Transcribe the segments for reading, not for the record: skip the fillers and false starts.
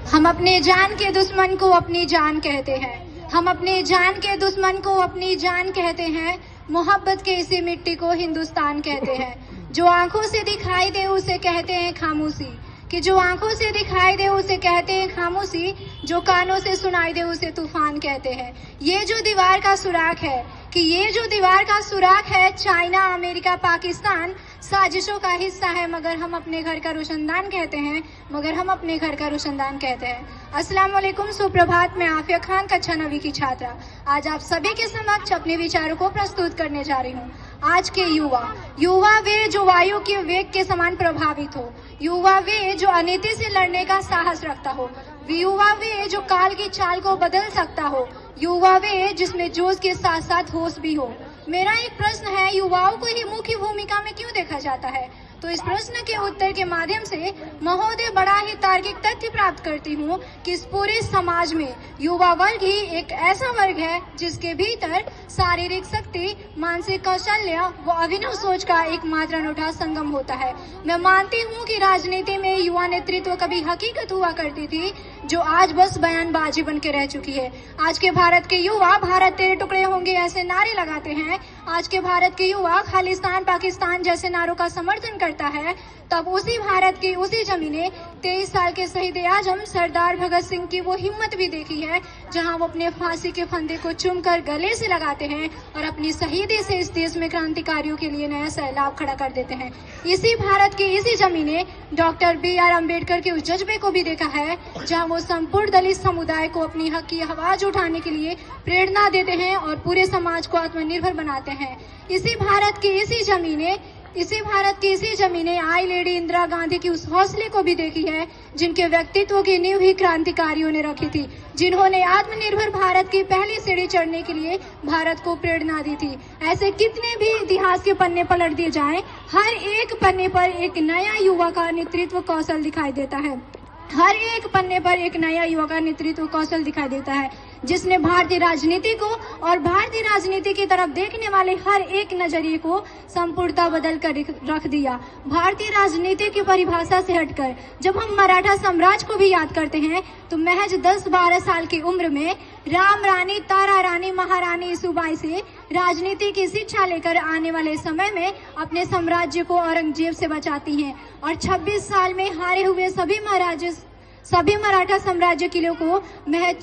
हम अपने जान के दुश्मन को अपनी जान कहते हैं, हम अपने जान के दुश्मन को अपनी जान कहते हैं। मोहब्बत के इसी मिट्टी को हिंदुस्तान कहते हैं। जो आंखों से दिखाई दे उसे कहते हैं खामोशी, कि जो आंखों से दिखाई दे उसे कहते हैं खामोशी, जो कानों से सुनाई दे उसे तूफान कहते हैं। ये जो दीवार का सुराख है, कि ये जो दीवार का सुराख है, चाइना, अमेरिका, पाकिस्तान साजिशों का हिस्सा है, मगर हम अपने घर का रोशनदान कहते हैं, मगर हम अपने घर का रोशनदान कहते हैं। अस्सलाम वालेकुम, सुप्रभात। मैं आफिया खान, कक्षा 9वीं की छात्रा, आज आप सभी के समक्ष अपने विचारों को प्रस्तुत करने जा रही हूँ। आज के युवा वे जो वायु के वेग के समान प्रभावित हो, युवा वे जो अनीति से लड़ने का साहस रखता हो, युवा वे जो काल की चाल को बदल सकता हो, युवा वे जिसमें जोश के साथ साथ होश भी हो। मेरा एक प्रश्न है, युवाओं को ही मुख्य भूमिका में क्यों देखा जाता है? तो इस प्रश्न के उत्तर के माध्यम से महोदय बड़ा ही तार्किक तथ्य प्राप्त करती हूँ कि इस पूरे समाज में युवा वर्ग ही एक ऐसा वर्ग है जिसके भीतर शारीरिक शक्ति, मानसिक कौशल्य व अभिनव सोच का एकमात्र अनूठा संगम होता है। मैं मानती हूँ कि राजनीति में युवा नेतृत्व कभी हकीकत हुआ करती थी, जो आज बस बयानबाजी बन के रह चुकी है। आज के भारत के युवा भारत तेरे टुकड़े होंगे ऐसे नारे लगाते हैं। आज के भारत के युवा खालिस्तान, पाकिस्तान जैसे नारों का समर्थन करता है। तब उसी भारत की उसी जमीने 23 साल के शहीद आजम सरदार भगत सिंह की वो हिम्मत भी देखी है, जहां वो अपने फांसी के फंदे को चूमकर गले से लगाते हैं और अपनी शहीदी से इस देश में क्रांतिकारियों के लिए नया सैलाब खड़ा कर देते हैं। इसी भारत की इसी जमीने डॉक्टर B.R. अम्बेडकर के उस जज्बे को भी देखा है, जहाँ वो संपूर्ण दलित समुदाय को अपनी हक की आवाज उठाने के लिए प्रेरणा देते हैं और पूरे समाज को आत्मनिर्भर बनाते हैं। इसी भारत की इसी जमीने आई लेडी इंदिरा गांधी की उस हौसले को भी देखी है, जिनके व्यक्तित्व की नींव ही क्रांतिकारियों ने रखी थी, जिन्होंने आत्मनिर्भर भारत की पहली सीढ़ी चढ़ने के लिए भारत को प्रेरणा दी थी। ऐसे कितने भी इतिहास के पन्ने पलट दिए जाएं, हर एक पन्ने पर एक नया युवा का नेतृत्व कौशल दिखाई देता है। हर एक पन्ने पर एक नया युवा का नेतृत्व कौशल दिखाई देता है, जिसने भारतीय राजनीति को और भारतीय राजनीति की तरफ देखने वाले हर एक नजरिए को संपूर्णता बदल कर रख दिया। भारतीय राजनीति की परिभाषा से हटकर जब हम मराठा साम्राज्य को भी याद करते हैं, तो महज 10-12 साल की उम्र में राम रानी, तारा रानी, महारानी सूबाई से राजनीति की शिक्षा लेकर आने वाले समय में अपने साम्राज्य को औरंगजेब से बचाती हैं और 26 साल में हारे हुए सभी मराठा साम्राज्य किलों को महज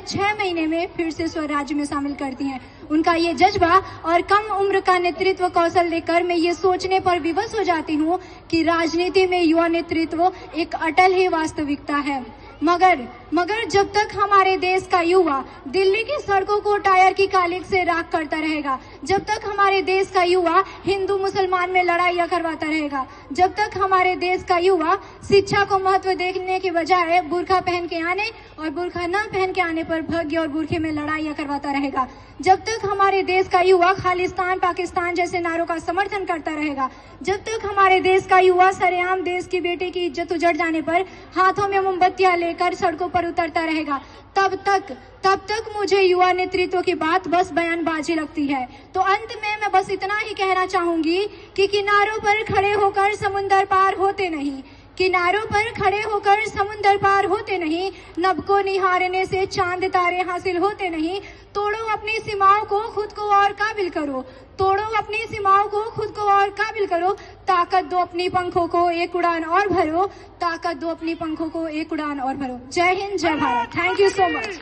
6 महीने में फिर से स्वराज्य में शामिल करती हैं। उनका ये जज्बा और कम उम्र का नेतृत्व कौशल देखकर मैं ये सोचने पर विवश हो जाती हूँ कि राजनीति में युवा नेतृत्व एक अटल ही वास्तविकता है। मगर जब तक हमारे देश का युवा दिल्ली की सड़कों को टायर की कालिख से राख करता रहेगा, जब तक हमारे देश का युवा हिंदू मुसलमान में लड़ाइयाँ करवाता रहेगा, जब तक हमारे देश का युवा शिक्षा को महत्व देखने के बजाय बुर्खा पहन के आने और बुर्खा न पहन के आने पर भग्य और बुर्खे में लड़ाइयाँ करवाता रहेगा, जब तक हमारे देश का युवा खालिस्तान, पाकिस्तान जैसे नारों का समर्थन करता रहेगा, जब तक हमारे देश का युवा सरेआम देश की बेटी की इज्जत उजड़ जाने पर हाथों में मोमबत्तियां लेकर सड़कों पर उतरता रहेगा, तब तक मुझे युवा नेतृत्व की बात बस बयानबाजी लगती है। तो अंत में मैं बस इतना ही कहना चाहूंगी कि किनारों पर खड़े होकर समुंदर पार होते नहीं, किनारों पर खड़े होकर समुंदर पार होते नहीं, नभ को निहारने से चांद तारे हासिल होते नहीं। तोड़ो अपनी सीमाओं को, खुद को और काबिल करो, तोड़ो अपनी सीमाओं को, खुद को और काबिल करो। ताकत दो अपनी पंखों को, एक उड़ान और भरो, ताकत दो अपनी पंखों को, एक उड़ान और भरो। जय हिंद, जय Bharat. Thank you so much.